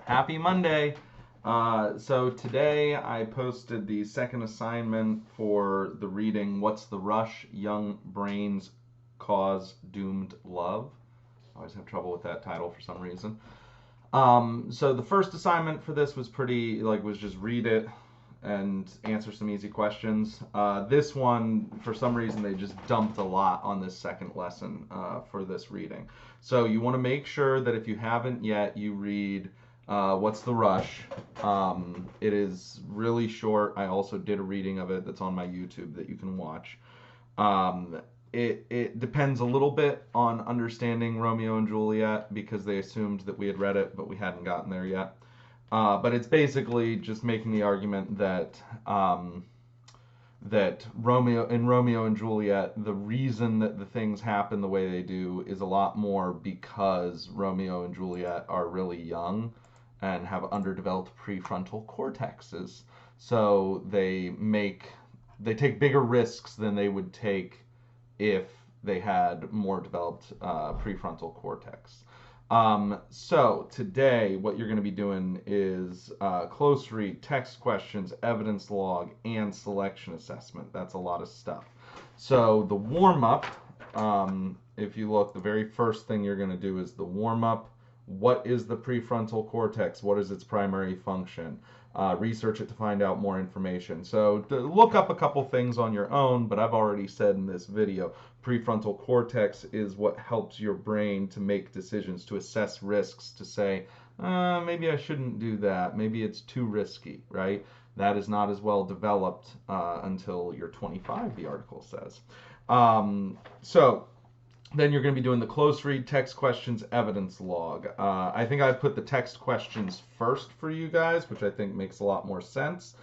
Happy Monday! So today I posted the second assignment for the reading What's the Rush? Young Brains Cause Doomed Love. I always have trouble with that title for some reason. So the first assignment for this was was just read it and answer some easy questions. This one, for some reason, they just dumped a lot on this second lesson for this reading. So you want to make sure that if you haven't yet, you read What's the Rush? It is really short. I also did a reading of it that's on my YouTube that you can watch. Um, it depends a little bit on understanding Romeo and Juliet because they assumed that we had read it, but we hadn't gotten there yet. But it's basically just making the argument that Romeo and Juliet, the reason that the things happen the way they do is a lot more because Romeo and Juliet are really young and have underdeveloped prefrontal cortexes. So they take bigger risks than they would take if they had more developed prefrontal cortex. So today, what you're going to be doing is close read, text questions, evidence log, and selection assessment. That's a lot of stuff. So the warm up, if you look, the very first thing you're going to do is the warm up. What is the prefrontal cortex? What is its primary function? Research it to find out more information. So look up a couple things on your own, but I've already said in this video, prefrontal cortex is what helps your brain to make decisions, to assess risks, to say, maybe I shouldn't do that. Maybe it's too risky, right? That is not as well developed until you're 25, the article says. So then you're going to be doing the close read, text questions, evidence log. I think I put the text questions first for you guys, which I think makes a lot more sense.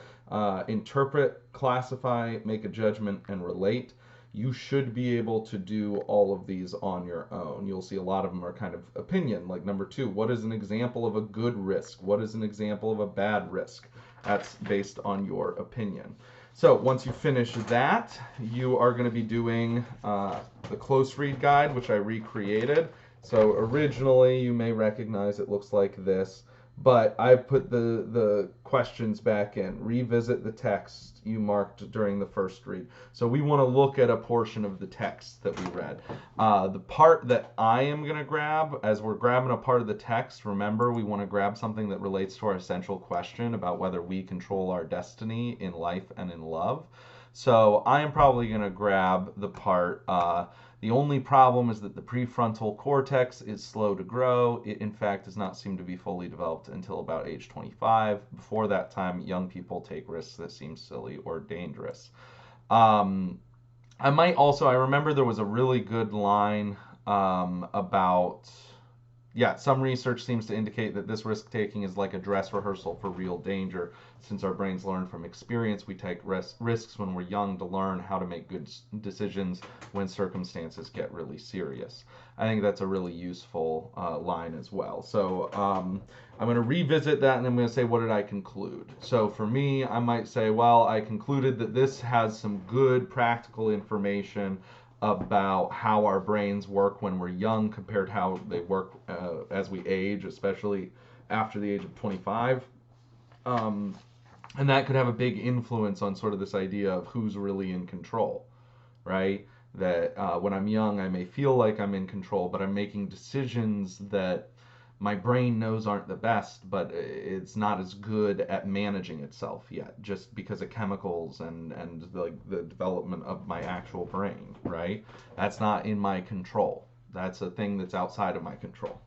Interpret, classify, make a judgment, and relate. You should be able to do all of these on your own. You'll see a lot of them are kind of opinion. Like number 2, what is an example of a good risk? What is an example of a bad risk? That's based on your opinion. So once you finish that, you are going to be doing the close read guide, which I recreated. So originally, you may recognize it looks like this, but I put the questions back in. Revisit the text you marked during the first read. So we want to look at a portion of the text that we read. The part that I am going to grab, as we're grabbing a part of the text, remember we want to grab something that relates to our essential question about whether we control our destiny in life and in love. So I am probably going to grab the part, the only problem is that the prefrontal cortex is slow to grow. It, in fact, does not seem to be fully developed until about age 25. Before that time, young people take risks that seem silly or dangerous. I remember there was a really good line about, some research seems to indicate that this risk taking is like a dress rehearsal for real danger. Since our brains learn from experience, we take risks when we're young to learn how to make good decisions when circumstances get really serious. I think that's a really useful line as well. So I'm going to revisit that and I'm going to say, what did I conclude? So for me, I might say, well, I concluded that this has some good practical information about how our brains work when we're young compared to how they work as we age, especially after the age of 25. And that could have a big influence on sort of this idea of who's really in control, right? That when I'm young, I may feel like I'm in control, but I'm making decisions that my brain knows aren't the best, but it's not as good at managing itself yet, just because of chemicals and like the development of my actual brain, right? That's not in my control. That's a thing that's outside of my control.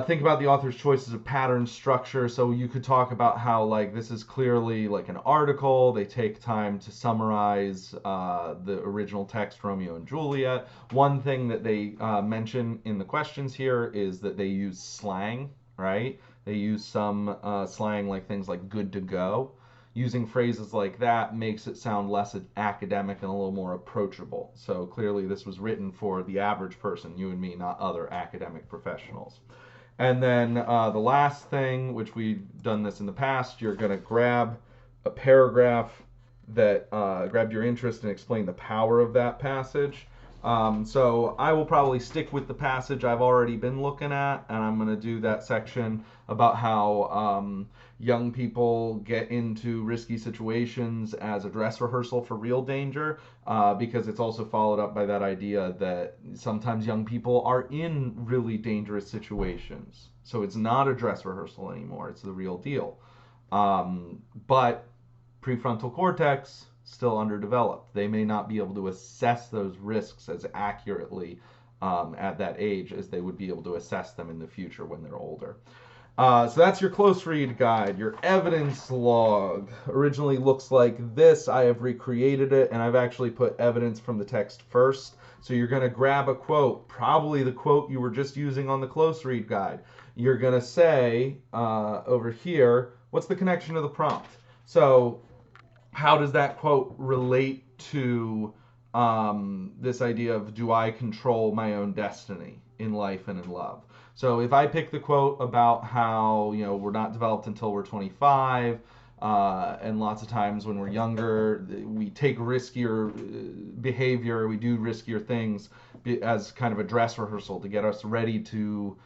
Think about the author's choices of pattern structure. So you could talk about how like this is clearly like an article. They take time to summarize the original text, Romeo and Juliet. One thing that they mention in the questions here is that they use slang, right? They use some slang like things like good to go. Using phrases like that makes it sound less academic and a little more approachable. So clearly this was written for the average person, you and me, not other academic professionals. And then the last thing, which we've done this in the past, you're going to grab a paragraph that grabbed your interest and explain the power of that passage. So I will probably stick with the passage I've already been looking at, and I'm going to do that section about how young people get into risky situations as a dress rehearsal for real danger, because it's also followed up by that idea that sometimes young people are in really dangerous situations. So it's not a dress rehearsal anymore, it's the real deal. But prefrontal cortex still underdeveloped. They may not be able to assess those risks as accurately at that age as they would be able to assess them in the future when they're older. So that's your close read guide. Your evidence log originally looks like this. I have recreated it, and I've actually put evidence from the text first. So you're going to grab a quote, probably the quote you were just using on the close read guide. You're going to say over here, what's the connection to the prompt? So how does that quote relate to this idea of, do I control my own destiny in life and in love? So if I pick the quote about how, we're not developed until we're 25, and lots of times when we're younger, we take riskier behavior, we do riskier things as kind of a dress rehearsal to get us ready to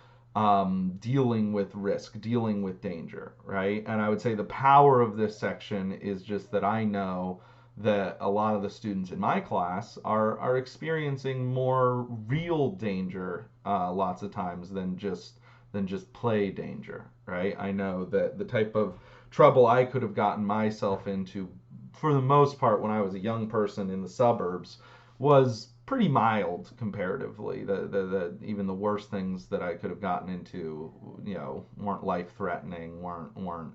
dealing with risk, dealing with danger, right? And I would say the power of this section is just that I know that a lot of the students in my class are experiencing more real danger lots of times than just play danger, right? I know that the type of trouble I could have gotten myself into for the most part when I was a young person in the suburbs was pretty mild comparatively. Even the worst things that I could have gotten into, weren't life threatening, weren't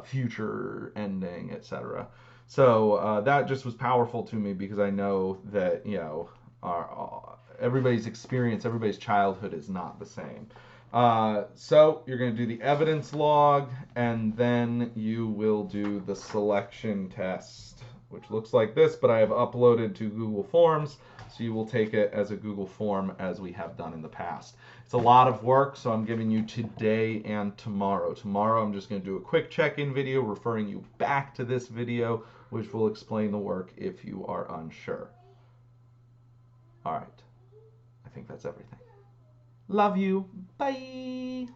future ending, etc. So that just was powerful to me because I know that everybody's experience, everybody's childhood is not the same. So you're going to do the evidence log, and then you will do the selection test, which looks like this, but I have uploaded to Google Forms, so you will take it as a Google form as we have done in the past. It's a lot of work, so I'm giving you today and tomorrow. Tomorrow I'm just going to do a quick check-in video referring you back to this video, which will explain the work if you are unsure. All right, I think that's everything. Love you. Bye.